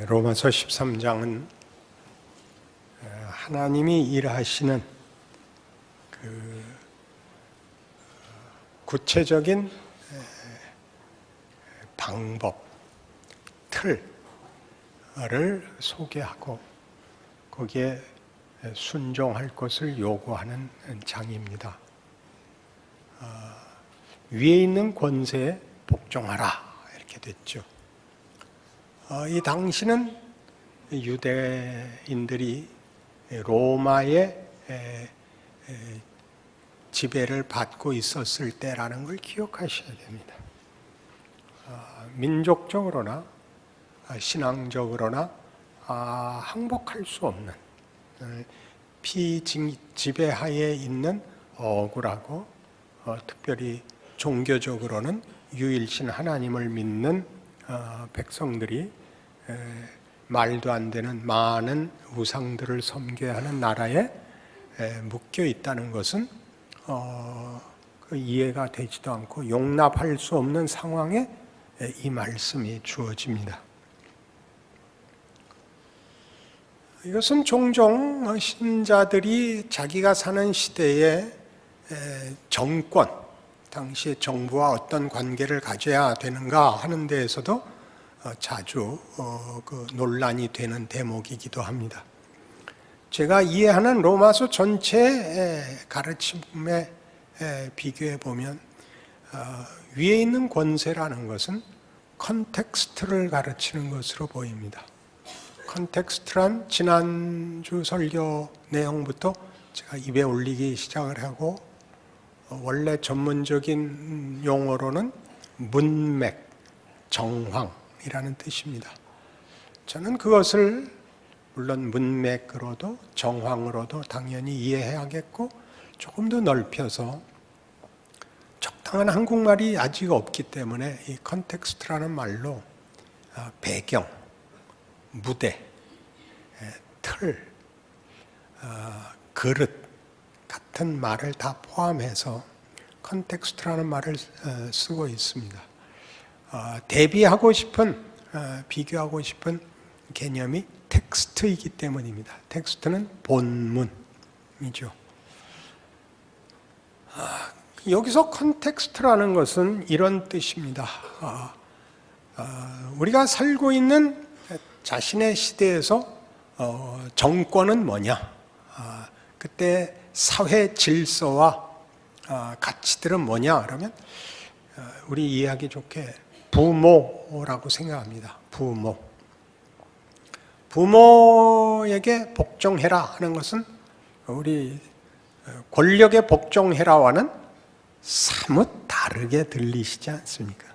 로마서 13장은 하나님이 일하시는 그 구체적인 방법, 틀을 소개하고 거기에 순종할 것을 요구하는 장입니다. 위에 있는 권세에 복종하라 이렇게 됐죠. 이 당시는 유대인들이 로마의 지배를 받고 있었을 때라는 걸 기억하셔야 됩니다. 민족적으로나 신앙적으로나 항복할 수 없는 피지배하에 있는 억울하고 특별히 종교적으로는 유일신 하나님을 믿는 백성들이 말도 안 되는 많은 우상들을 섬겨야 하는 나라에 묶여 있다는 것은 이해가 되지도 않고 용납할 수 없는 상황에 이 말씀이 주어집니다. 이것은 종종 신자들이 자기가 사는 시대의 정권, 당시의 정부와 어떤 관계를 가져야 되는가 하는 데에서도 자주 논란이 되는 대목이기도 합니다. 제가 이해하는 로마서 전체의 가르침에 비교해 보면 위에 있는 권세라는 것은 컨텍스트를 가르치는 것으로 보입니다. 컨텍스트란 지난주 설교 내용부터 제가 입에 올리기 시작을 하고 원래 전문적인 용어로는 문맥, 정황이라는 뜻입니다. 저는 그것을 물론 문맥으로도 정황으로도 당연히 이해해야겠고 조금 더 넓혀서 적당한 한국말이 아직 없기 때문에 이 컨텍스트라는 말로 배경, 무대, 틀, 그릇 같은 말을 다 포함해서 컨텍스트라는 말을 쓰고 있습니다. 대비하고 싶은, 비교하고 싶은 개념이 텍스트이기 때문입니다. 텍스트는 본문이죠. 여기서 컨텍스트라는 것은 이런 뜻입니다. 우리가 살고 있는 자신의 시대에서 정권은 뭐냐? 그때 사회 질서와 가치들은 뭐냐? 그러면 우리 이해하기 좋게 부모라고 생각합니다. 부모에게 복종해라 하는 것은 우리 권력에 복종해라와는 사뭇 다르게 들리시지 않습니까?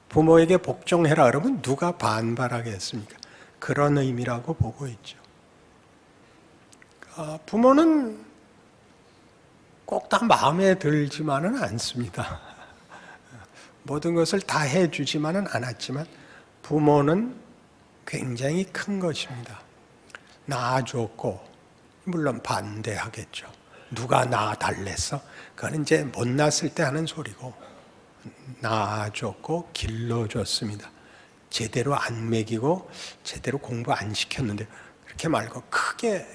부모에게 복종해라 그러면 누가 반발하겠습니까? 그런 의미라고 보고 있죠. 부모는 꼭 다 마음에 들지만은 않습니다. 모든 것을 다 해주지만은 않았지만 부모는 굉장히 큰 것입니다. 낳아줬고 물론 반대하겠죠. 누가 낳아달랬어? 그건 이제 못 낳았을 때 하는 소리고 낳아줬고 길러줬습니다. 제대로 안 먹이고 제대로 공부 안 시켰는데 그렇게 말고 크게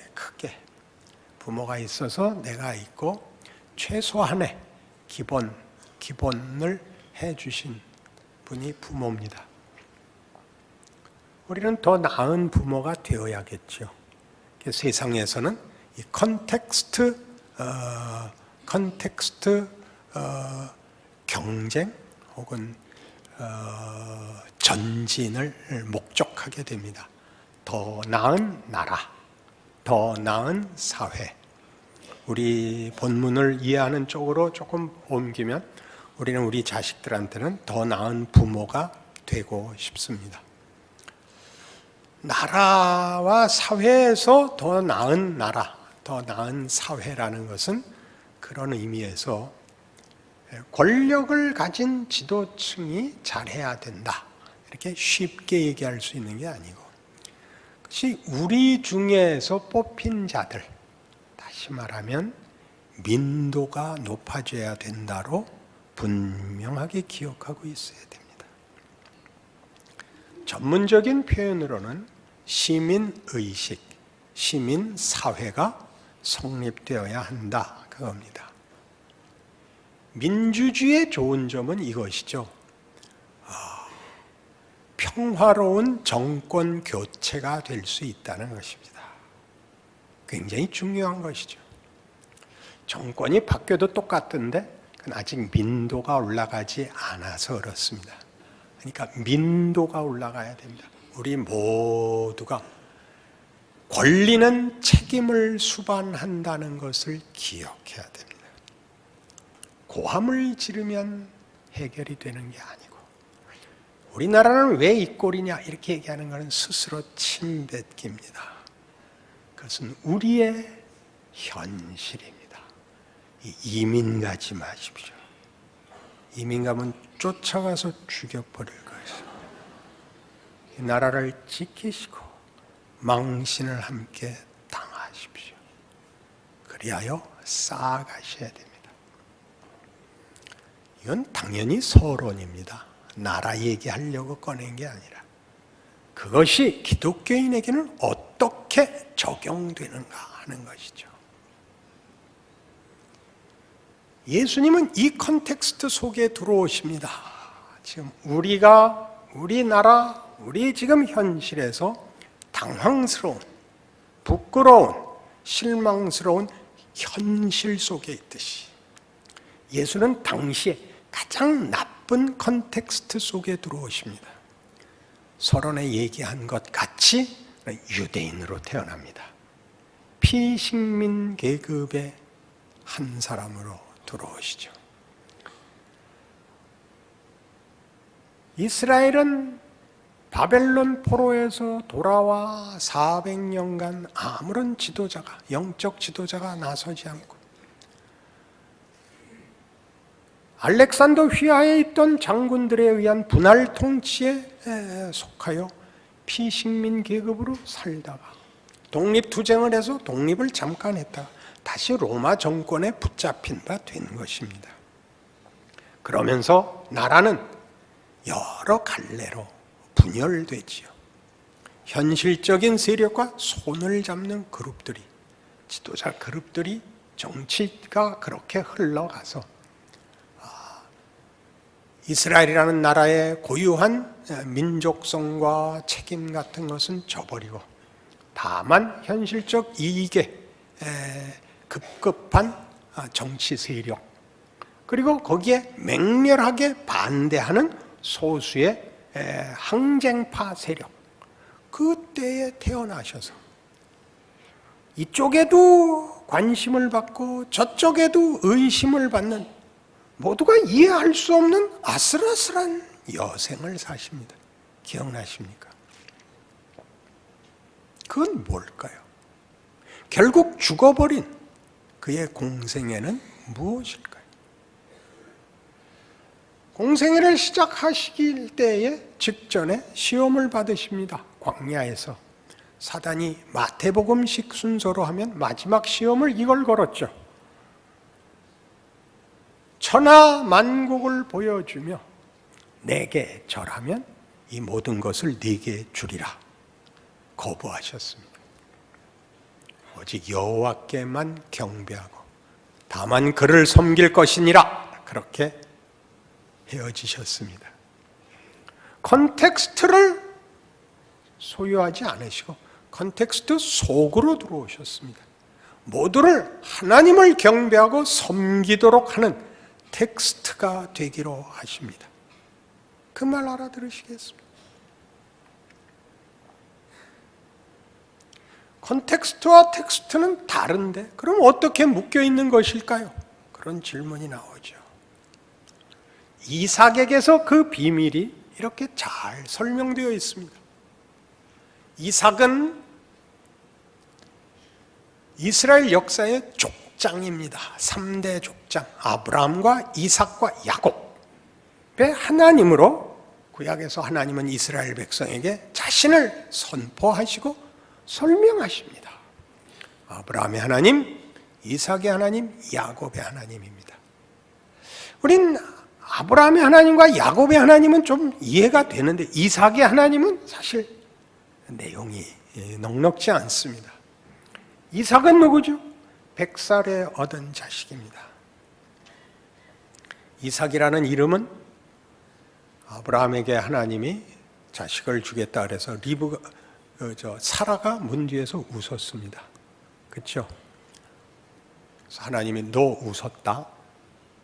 부모가 있어서 내가 있고 최소한의 기본을 해주신 분이 부모입니다. 우리는 더 나은 부모가 되어야겠죠. 세상에서는 이 컨텍스트 경쟁 혹은 전진을 목적하게 됩니다. 더 나은 나라, 더 나은 사회. 우리 본문을 이해하는 쪽으로 조금 옮기면 우리는 우리 자식들한테는 더 나은 부모가 되고 싶습니다. 나라와 사회에서 더 나은 나라, 더 나은 사회라는 것은 그런 의미에서 권력을 가진 지도층이 잘해야 된다. 이렇게 쉽게 얘기할 수 있는 게 아니고 그것이 우리 중에서 뽑힌 자들, 다시 말하면 민도가 높아져야 된다로 분명하게 기억하고 있어야 됩니다. 전문적인 표현으로는 시민의식, 시민사회가 성립되어야 한다, 그겁니다. 민주주의의 좋은 점은 이것이죠. 평화로운 정권 교체가 될 수 있다는 것입니다. 굉장히 중요한 것이죠. 정권이 바뀌어도 똑같은데 그건 아직 민도가 올라가지 않아서 그렇습니다. 그러니까 민도가 올라가야 됩니다. 우리 모두가 권리는 책임을 수반한다는 것을 기억해야 됩니다. 고함을 지르면 해결이 되는 게 아니고, 우리나라는 왜 이 꼴이냐 이렇게 얘기하는 것은 스스로 침뱉기입니다. 그것은 우리의 현실입니다. 이민 가지 마십시오. 이민 가면 쫓아가서 죽여버릴 것이죠. 이 나라를 지키시고 망신을 함께 당하십시오. 그리하여 쌓아가셔야 됩니다. 이건 당연히 서론입니다. 나라 얘기하려고 꺼낸 게 아니라 그것이 기독교인에게는 어떻게 적용되는가 하는 것이죠. 예수님은 이 컨텍스트 속에 들어오십니다. 지금 우리나라, 우리 지금 현실에서 당황스러운, 부끄러운, 실망스러운 현실 속에 있듯이 예수는 당시에 가장 나쁜 컨텍스트 속에 들어오십니다. 서론에 얘기한 것 같이 유대인으로 태어납니다. 피식민 계급의 한 사람으로 들어오시죠. 이스라엘은 바벨론 포로에서 돌아와 400년간 아무런 지도자가, 영적 지도자가 나서지 않고 알렉산더 휘하에 있던 장군들에 의한 분할 통치에 속하여 피식민 계급으로 살다가 독립투쟁을 해서 독립을 잠깐 했다가 다시 로마 정권에 붙잡힌 바 된 것입니다. 그러면서 나라는 여러 갈래로 분열되지요. 현실적인 세력과 손을 잡는 그룹들이, 지도자 그룹들이, 정치가 그렇게 흘러가서 이스라엘이라는 나라의 고유한 민족성과 책임 같은 것은 저버리고 다만 현실적 이익에 급급한 정치 세력, 그리고 거기에 맹렬하게 반대하는 소수의 항쟁파 세력, 그때에 태어나셔서 이쪽에도 관심을 받고 저쪽에도 의심을 받는, 모두가 이해할 수 없는 아슬아슬한 여생을 사십니다. 기억나십니까? 그건 뭘까요? 결국 죽어버린 그의 공생애는 무엇일까요? 공생애를 시작하시길 때에 직전에 시험을 받으십니다. 광야에서. 사단이 마태복음식 순서로 하면 마지막 시험을 이걸 걸었죠. 천하 만국을 보여주며 내게 절하면 이 모든 것을 네게 주리라 거부하셨습니다. 오직 여호와께만 경배하고 다만 그를 섬길 것이니라, 그렇게 헤어지셨습니다. 컨텍스트를 소유하지 않으시고 컨텍스트 속으로 들어오셨습니다. 모두를 하나님을 경배하고 섬기도록 하는 텍스트가 되기로 하십니다. 그 말 알아들으시겠습니까? 컨텍스트와 텍스트는 다른데 그럼 어떻게 묶여 있는 것일까요? 그런 질문이 나오죠. 이삭에게서 그 비밀이 이렇게 잘 설명되어 있습니다. 이삭은 이스라엘 역사의 족장입니다. 3대 족장, 아브라함과 이삭과 야곱의 하나님으로, 구약에서 하나님은 이스라엘 백성에게 자신을 선포하시고 설명하십니다. 아브라함의 하나님, 이삭의 하나님, 야곱의 하나님입니다. 우린 아브라함의 하나님과 야곱의 하나님은 좀 이해가 되는데 이삭의 하나님은 사실 내용이 넉넉지 않습니다. 이삭은 누구죠? 100살에 얻은 자식입니다. 이삭이라는 이름은 아브라함에게 하나님이 자식을 주겠다 그래서 사라가 문 뒤에서 웃었습니다. 그렇죠? 하나님이 너 웃었다.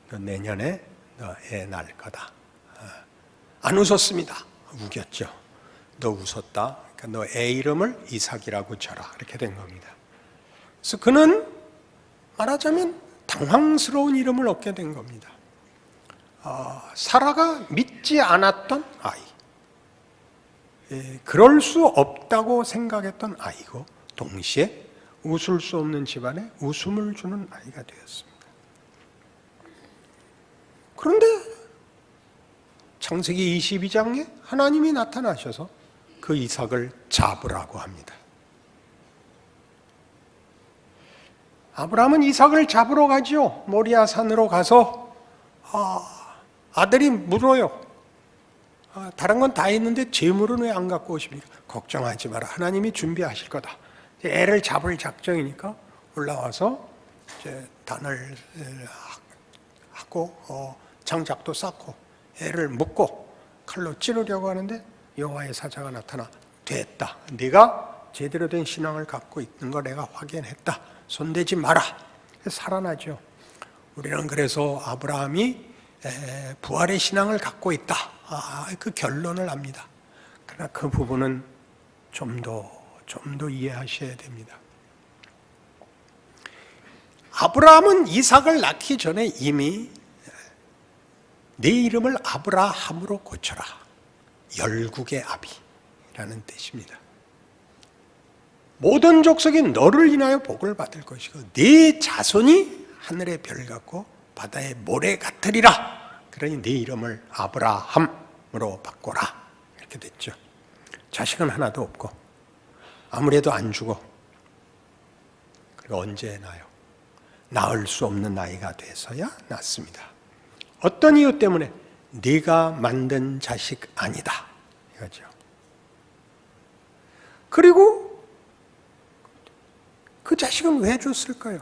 너 내년에 너 애 낳을 거다. 안 웃었습니다. 우겼죠. 너 웃었다. 그러니까 너 애 이름을 이삭이라고 줘라. 이렇게 된 겁니다. 그래서 그는 말하자면 당황스러운 이름을 얻게 된 겁니다. 사라가 믿지 않았던 아이, 그럴 수 없다고 생각했던 아이고 동시에 웃을 수 없는 집안에 웃음을 주는 아이가 되었습니다. 그런데 창세기 22장에 하나님이 나타나셔서 그 이삭을 잡으라고 합니다. 아브라함은 이삭을 잡으러 가지요. 모리아 산으로 가서 아들이 물어요. 다른 건 다 있는데 제물은 왜 안 갖고 오십니까? 걱정하지 마라. 하나님이 준비하실 거다. 애를 잡을 작정이니까 올라와서 이제 단을 하고 장작도 쌓고 애를 묶고 칼로 찌르려고 하는데 여호와의 사자가 나타나 됐다. 네가 제대로 된 신앙을 갖고 있는 거 내가 확인했다. 손대지 마라. 살아나죠. 우리는 그래서 아브라함이 부활의 신앙을 갖고 있다. 그 결론을 압니다. 그러나 그 부분은 좀 더 이해하셔야 됩니다. 아브라함은 이삭을 낳기 전에 이미 내 이름을 아브라함으로 고쳐라. 열국의 아비라는 뜻입니다. 모든 족속이 너를 인하여 복을 받을 것이고 네 자손이 하늘의 별 같고 바다의 모래 같으리라. 그러니 네 이름을 아브라함으로 바꿔라. 이렇게 됐죠. 자식은 하나도 없고 아무래도 안 죽어. 그리고 언제 낳아요? 낳을 수 없는 나이가 돼서야 낳습니다. 어떤 이유 때문에? 네가 만든 자식 아니다. 이거죠. 그리고 그 자식은 왜 줬을까요?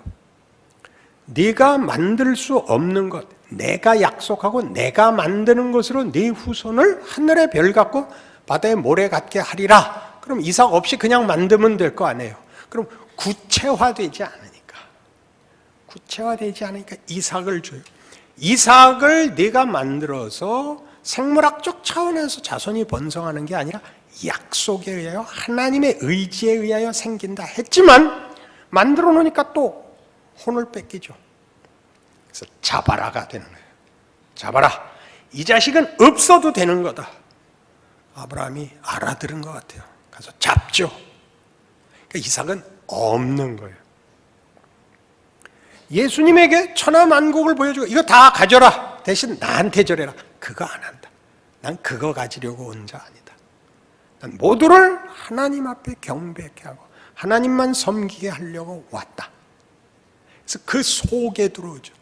네가 만들 수 없는 것, 내가 약속하고 내가 만드는 것으로 네 후손을 하늘의 별 같고 바다의 모래 같게 하리라. 그럼 이삭 없이 그냥 만들면 될 거 아니에요. 그럼 구체화되지 않으니까 이삭을 줘요. 이삭을 네가 만들어서 생물학적 차원에서 자손이 번성하는 게 아니라 약속에 의하여 하나님의 의지에 의하여 생긴다 했지만 만들어 놓으니까 또 혼을 뺏기죠. 그래서 잡아라가 되는 거예요. 잡아라. 이 자식은 없어도 되는 거다. 아브라함이 알아들은 것 같아요. 가서 잡죠. 그러니까 이삭은 없는 거예요. 예수님에게 천하만국을 보여주고 이거 다 가져라. 대신 나한테 절해라. 그거 안 한다. 난 그거 가지려고 온 자 아니다. 난 모두를 하나님 앞에 경배케 하고 하나님만 섬기게 하려고 왔다. 그래서 그 속에 들어오죠.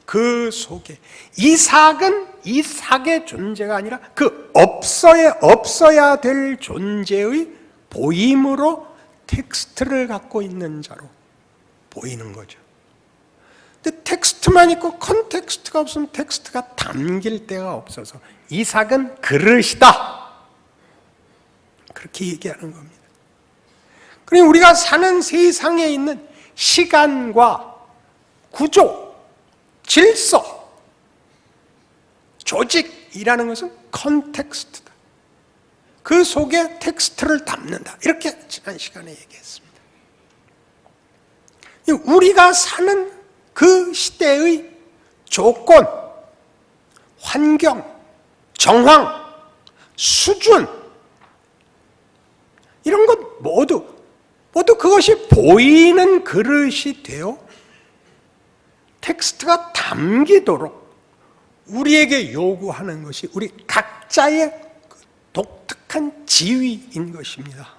그 속에 이삭은 이삭의 존재가 아니라 그 없어야 될 존재의 보임으로 텍스트를 갖고 있는 자로 보이는 거죠. 근데 텍스트만 있고 컨텍스트가 없으면 텍스트가 담길 데가 없어서 이삭은 그릇이다. 그렇게 얘기하는 겁니다. 그러니 우리가 사는 세상에 있는 시간과 구조, 질서, 조직이라는 것은 컨텍스트다. 그 속에 텍스트를 담는다. 이렇게 지난 시간에 얘기했습니다. 우리가 사는 그 시대의 조건, 환경, 정황, 수준 이런 것 모두 그것이 보이는 그릇이 되어 텍스트가 담기도록 우리에게 요구하는 것이 우리 각자의 독특한 지위인 것입니다.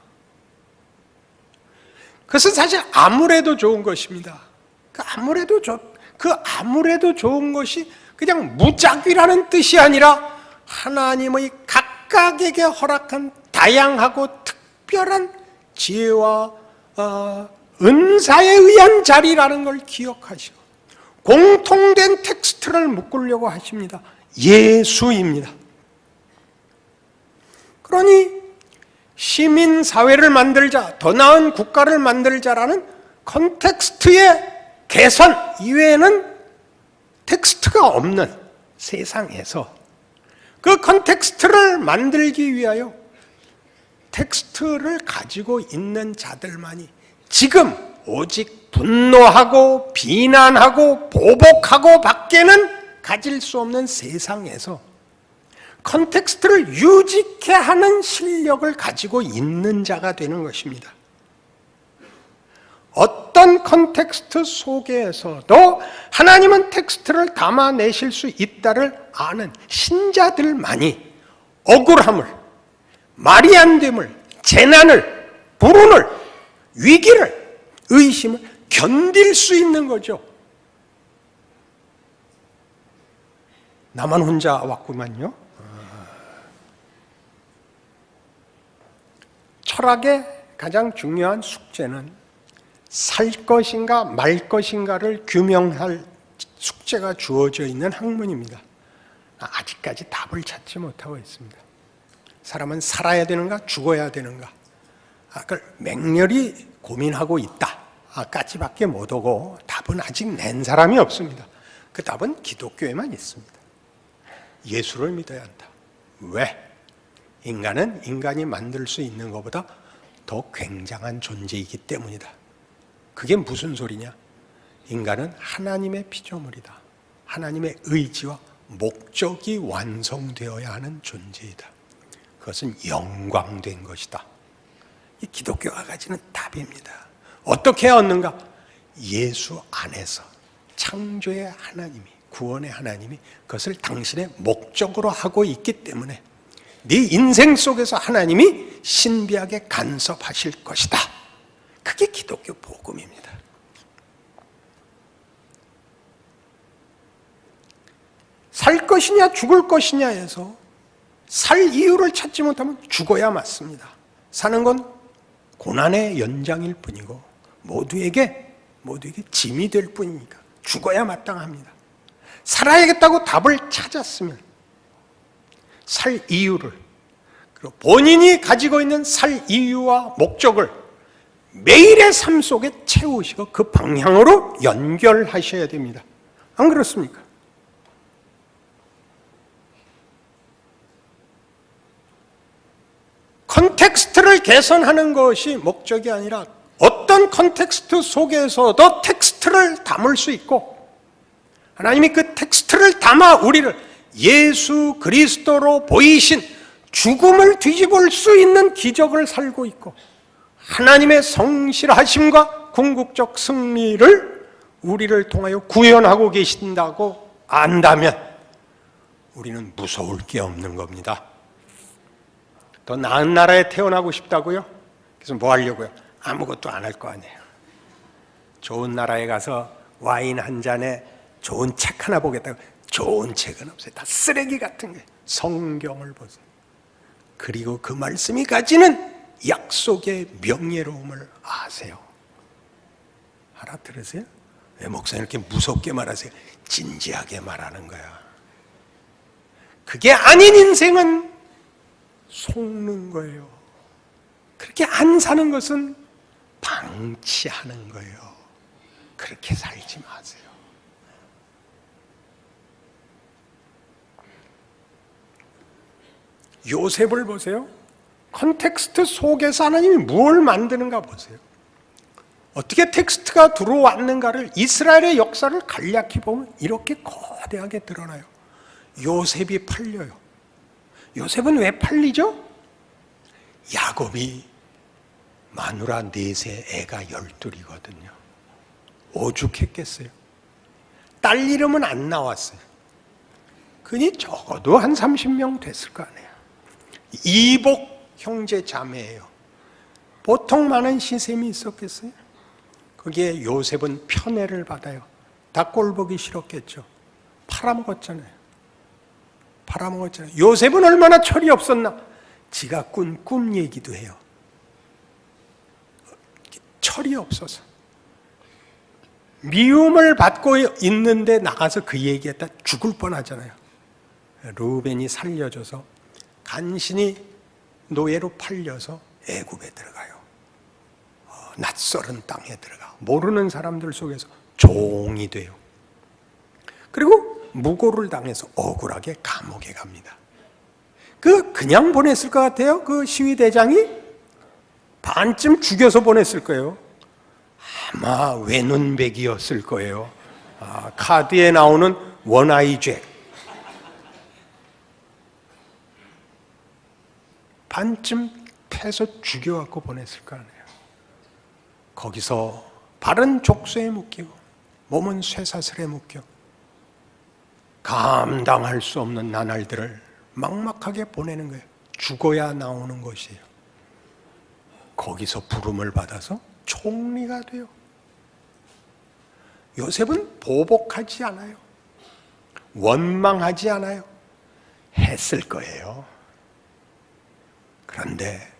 그것은 사실 아무래도 좋은 것입니다. 그 아무래도 좋은 것이 그냥 무작위라는 뜻이 아니라 하나님의 각각에게 허락한 다양하고 특별한 지혜와 은사에 의한 자리라는 걸 기억하시고 공통된 텍스트를 묶으려고 하십니다. 예수입니다. 그러니 시민사회를 만들자, 더 나은 국가를 만들자라는 컨텍스트의 개선 이외에는 텍스트가 없는 세상에서 그 컨텍스트를 만들기 위하여 텍스트를 가지고 있는 자들만이 지금 오직 분노하고 비난하고 보복하고 밖에는 가질 수 없는 세상에서 컨텍스트를 유지케 하는 실력을 가지고 있는 자가 되는 것입니다. 어떤 컨텍스트 속에서도 하나님은 텍스트를 담아내실 수 있다를 아는 신자들만이 억울함을, 말이 안 됨을, 재난을, 불운을, 위기를, 의심을 견딜 수 있는 거죠. 나만 혼자 왔구만요. 철학의 가장 중요한 숙제는 살 것인가 말 것인가를 규명할 숙제가 주어져 있는 학문입니다. 아직까지 답을 찾지 못하고 있습니다. 사람은 살아야 되는가 죽어야 되는가 그걸 맹렬히 고민하고 있다까지밖에 못 오고 답은 아직 낸 사람이 없습니다. 그 답은 기독교에만 있습니다. 예수를 믿어야 한다. 왜? 인간은 인간이 만들 수 있는 것보다 더 굉장한 존재이기 때문이다. 그게 무슨 소리냐? 인간은 하나님의 피조물이다. 하나님의 의지와 목적이 완성되어야 하는 존재이다. 그것은 영광된 것이다. 이 기독교가 가지는 답입니다. 어떻게 얻는가? 예수 안에서 창조의 하나님이, 구원의 하나님이 그것을 당신의 목적으로 하고 있기 때문에 네 인생 속에서 하나님이 신비하게 간섭하실 것이다. 그게 기독교 복음입니다. 살 것이냐 죽을 것이냐에서 살 이유를 찾지 못하면 죽어야 맞습니다. 사는 건 고난의 연장일 뿐이고 모두에게 짐이 될 뿐이니까 죽어야 마땅합니다. 살아야겠다고 답을 찾았으면 살 이유를, 그리고 본인이 가지고 있는 살 이유와 목적을 매일의 삶 속에 채우시고 그 방향으로 연결하셔야 됩니다. 안 그렇습니까? 컨텍스트를 개선하는 것이 목적이 아니라 어떤 컨텍스트 속에서도 텍스트를 담을 수 있고 하나님이 그 텍스트를 담아 우리를 예수 그리스도로 보이신 죽음을 뒤집을 수 있는 기적을 살고 있고 하나님의 성실하심과 궁극적 승리를 우리를 통하여 구현하고 계신다고 안다면 우리는 무서울 게 없는 겁니다. 더 나은 나라에 태어나고 싶다고요? 그래서 뭐 하려고요? 아무것도 안 할 거 아니에요. 좋은 나라에 가서 와인 한 잔에 좋은 책 하나 보겠다고. 좋은 책은 없어요. 다 쓰레기 같은 게. 성경을 보세요. 그리고 그 말씀이 가지는 약속의 명예로움을 아세요. 알아들으세요? 왜 목사님 이렇게 무섭게 말하세요? 진지하게 말하는 거야. 그게 아닌 인생은 속는 거예요. 그렇게 안 사는 것은 방치하는 거예요. 그렇게 살지 마세요. 요셉을 보세요. 컨텍스트 속에서 하나님이 뭘 만드는가 보세요. 어떻게 텍스트가 들어왔는가를 이스라엘의 역사를 간략히 보면 이렇게 거대하게 드러나요. 요셉이 팔려요. 요셉은 왜 팔리죠? 야곱이 마누라 넷에 애가 12이거든요. 오죽했겠어요. 딸 이름은 안 나왔어요. 그니 적어도 한 30명 됐을 거 아니에요. 이복 형제 자매예요. 보통 많은 시샘이 있었겠어요? 거기에 요셉은 편애를 받아요. 다 꼴보기 싫었겠죠. 팔아먹었잖아요. 요셉은 얼마나 철이 없었나? 지가 꾼 꿈 얘기도 해요. 철이 없어서 미움을 받고 있는데 나가서 그 얘기했다 죽을 뻔하잖아요. 르우벤이 살려줘서 간신히 노예로 팔려서 애굽에 들어가요. 낯설은 땅에 들어가 모르는 사람들 속에서 종이 돼요. 그리고 무고를 당해서 억울하게 감옥에 갑니다. 그냥 보냈을 것 같아요. 그 시위대장이 반쯤 죽여서 보냈을 거예요. 아마 외눈백이었을 거예요. 카드에 나오는 원아이죄. 반쯤 패서 죽여갖고 보냈을 거 아니에요. 거기서 발은 족쇄에 묶이고 몸은 쇠사슬에 묶여 감당할 수 없는 나날들을 막막하게 보내는 거예요. 죽어야 나오는 것이에요. 거기서 부름을 받아서 총리가 돼요. 요셉은 보복하지 않아요. 원망하지 않아요. 했을 거예요. 그런데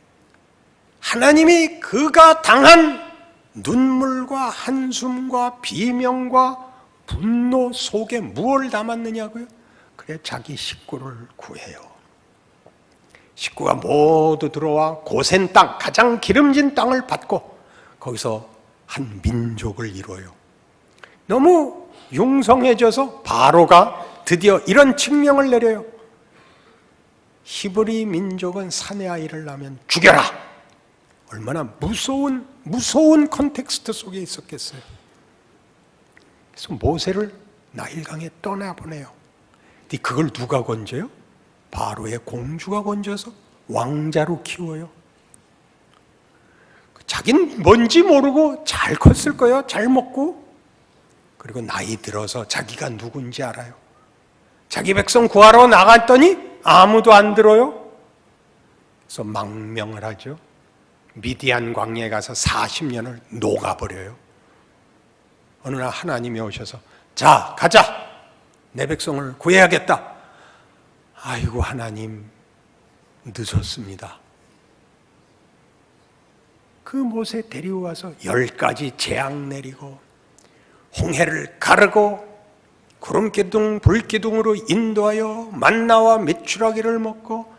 하나님이 그가 당한 눈물과 한숨과 비명과 분노 속에 무엇을 담았느냐고요? 그래 자기 식구를 구해요. 식구가 모두 들어와 고센 땅, 가장 기름진 땅을 받고 거기서 한 민족을 이루어요. 너무 융성해져서 바로가 드디어 이런 칙명을 내려요. 히브리 민족은 사내 아이를 낳으면 죽여라. 얼마나 무서운 컨텍스트 속에 있었겠어요. 그래서 모세를 나일강에 떠나보내요. 근데 그걸 누가 건져요? 바로의 공주가 건져서 왕자로 키워요. 자긴 뭔지 모르고 잘 컸을 거예요. 잘 먹고. 그리고 나이 들어서 자기가 누군지 알아요. 자기 백성 구하러 나갔더니 아무도 안 들어요. 그래서 망명을 하죠. 미디안 광야에 가서 40년을 녹아버려요. 어느 날 하나님이 오셔서 자 가자, 내 백성을 구해야겠다. 아이고 하나님 늦었습니다. 그 모세 데리고 와서 10가지 재앙 내리고 홍해를 가르고 구름기둥 불기둥으로 인도하여 만나와 메추라기를 먹고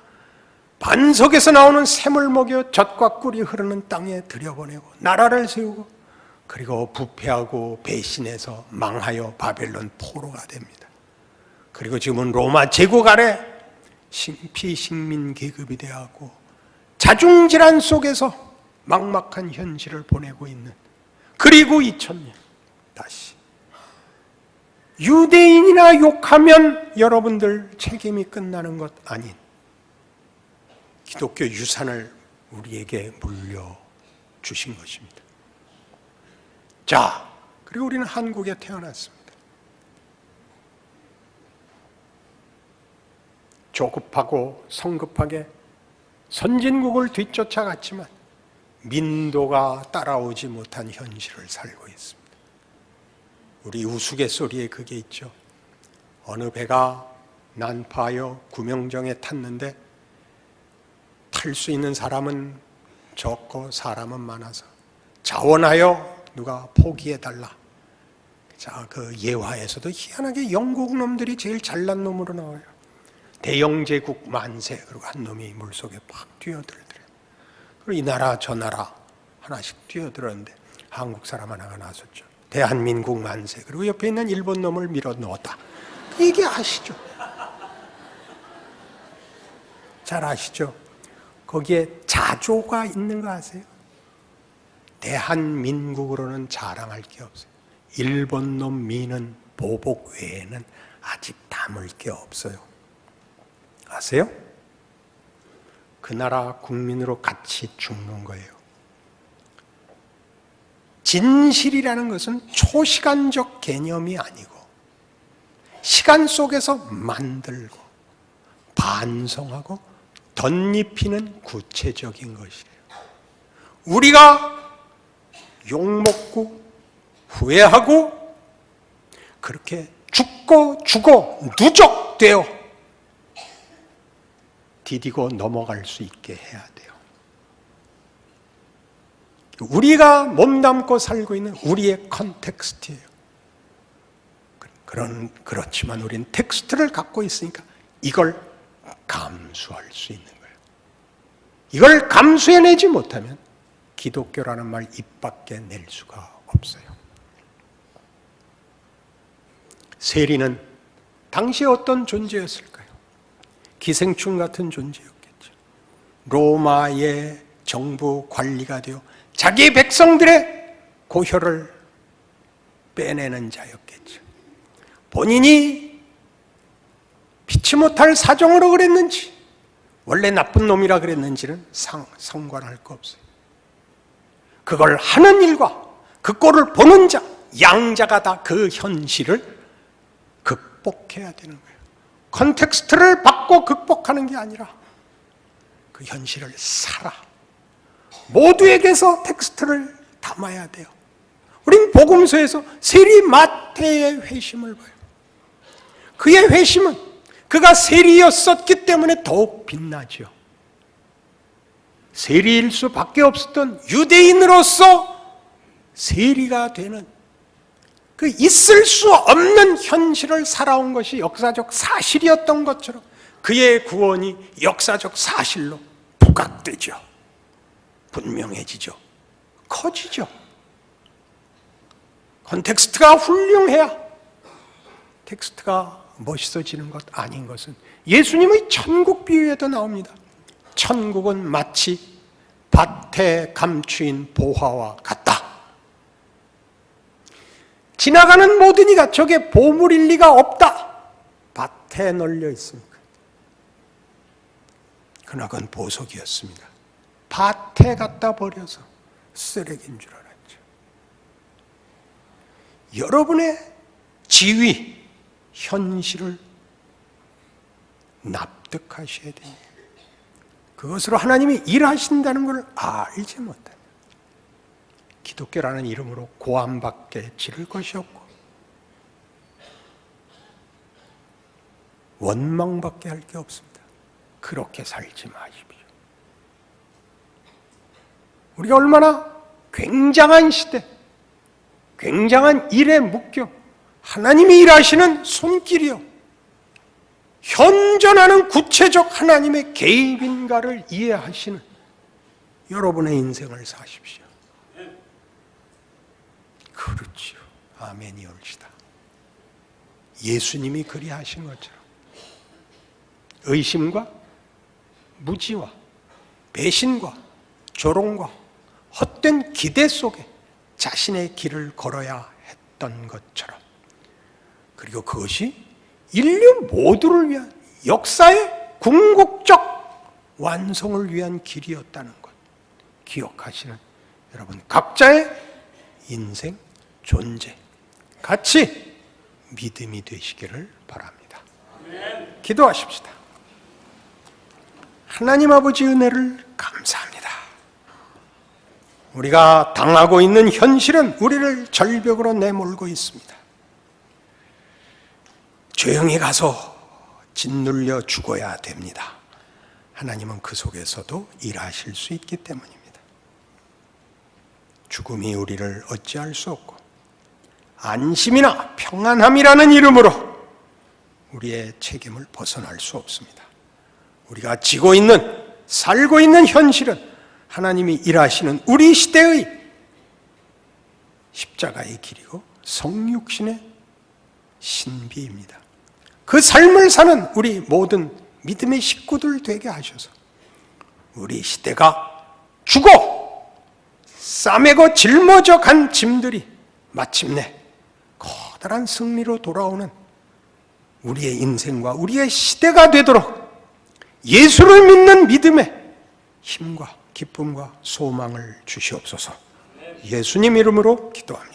반석에서 나오는 샘을 먹여 젖과 꿀이 흐르는 땅에 들여보내고 나라를 세우고 그리고 부패하고 배신해서 망하여 바벨론 포로가 됩니다. 그리고 지금은 로마 제국 아래 신피식민 계급이 되었고 자중질환 속에서 막막한 현실을 보내고 있는, 그리고 2000년 다시 유대인이나 욕하면 여러분들 책임이 끝나는 것 아닌 기독교 유산을 우리에게 물려주신 것입니다. 자, 그리고 우리는 한국에 태어났습니다. 조급하고 성급하게 선진국을 뒤쫓아갔지만 민도가 따라오지 못한 현실을 살고 있습니다. 우리 우스갯소리에 그게 있죠. 어느 배가 난파하여 구명정에 탔는데 탈 수 있는 사람은 적고 사람은 많아서 자원하여 누가 포기해달라. 자, 그 예화에서도 희한하게 영국 놈들이 제일 잘난 놈으로 나와요. 대영제국 만세. 그리고 한 놈이 물속에 팍 뛰어들더래요. 그리고 이 나라 저 나라 하나씩 뛰어들었는데 한국 사람 하나가 나섰죠. 대한민국 만세. 그리고 옆에 있는 일본 놈을 밀어 넣었다. 이게 아시죠? 잘 아시죠? 거기에 자조가 있는 거 아세요? 대한민국으로는 자랑할 게 없어요. 일본 놈 미는 보복 외에는 아직 담을 게 없어요. 아세요? 그 나라 국민으로 같이 죽는 거예요. 진실이라는 것은 초시간적 개념이 아니고 시간 속에서 만들고 반성하고 덧입히는 구체적인 것이에요. 우리가 욕먹고 후회하고 그렇게 죽고 누적되어 디디고 넘어갈 수 있게 해야 돼요. 우리가 몸담고 살고 있는 우리의 컨텍스트예요. 그렇지만 우리는 텍스트를 갖고 있으니까 이걸 감수할 수 있는 거예요. 이걸 감수해내지 못하면 기독교라는 말 입 밖에 낼 수가 없어요. 세리는 당시에 어떤 존재였을까요? 기생충 같은 존재였겠죠. 로마의 정부 관리가 되어 자기 백성들의 고혈을 빼내는 자였겠죠. 본인이 피치 못할 사정으로 그랬는지 원래 나쁜 놈이라 그랬는지는 상관할 거 없어요. 그걸 하는 일과 그 꼴을 보는 자, 양자가 다 그 현실을 극복해야 되는 거예요. 컨텍스트를 받고 극복하는 게 아니라 그 현실을 살아. 모두에게서 텍스트를 담아야 돼요. 우린 복음서에서 세리 마태의 회심을 봐요. 그의 회심은 그가 세리였었기 때문에 더욱 빛나죠. 세리일 수밖에 없었던 유대인으로서 세리가 되는 그 있을 수 없는 현실을 살아온 것이 역사적 사실이었던 것처럼 그의 구원이 역사적 사실로 부각되죠. 분명해지죠. 커지죠. 컨텍스트가 훌륭해야 텍스트가 멋있어지는 것 아닌 것은 예수님의 천국 비유에도 나옵니다. 천국은 마치 밭에 감추인 보화와 같다. 지나가는 모든 이가 저게 보물일 리가 없다. 밭에 널려 있습니까? 그러나 그건 보석이었습니다. 밭에 갖다 버려서 쓰레기인 줄 알았죠. 여러분의 지위, 현실을 납득하셔야 됩니다. 그것으로 하나님이 일하신다는 걸 알지 못합니다. 기독교라는 이름으로 고함밖에 지를 것이 없고 원망밖에 할 게 없습니다. 그렇게 살지 마십시오. 우리가 얼마나 굉장한 시대, 굉장한 일에 묶여 하나님이 일하시는 손길이요, 현존하는 구체적 하나님의 개입인가를 이해하시는 여러분의 인생을 사십시오. 그렇지요. 아멘이 옳시다. 예수님이 그리하신 것처럼 의심과 무지와 배신과 조롱과 헛된 기대 속에 자신의 길을 걸어야 했던 것처럼, 그리고 그것이 인류 모두를 위한 역사의 궁극적 완성을 위한 길이었다는 것 기억하시는 여러분 각자의 인생, 존재 같이 믿음이 되시기를 바랍니다. 아멘. 기도하십시다. 하나님 아버지 은혜를 감사합니다. 우리가 당하고 있는 현실은 우리를 절벽으로 내몰고 있습니다. 조용히 가서 짓눌려 죽어야 됩니다. 하나님은 그 속에서도 일하실 수 있기 때문입니다. 죽음이 우리를 어찌할 수 없고 안심이나 평안함이라는 이름으로 우리의 책임을 벗어날 수 없습니다. 우리가 지고 있는, 살고 있는 현실은 하나님이 일하시는 우리 시대의 십자가의 길이고 성육신의 신비입니다. 그 삶을 사는 우리 모든 믿음의 식구들 되게 하셔서 우리 시대가 죽어 싸매고 짊어져 간 짐들이 마침내 커다란 승리로 돌아오는 우리의 인생과 우리의 시대가 되도록 예수를 믿는 믿음의 힘과 기쁨과 소망을 주시옵소서. 예수님 이름으로 기도합니다.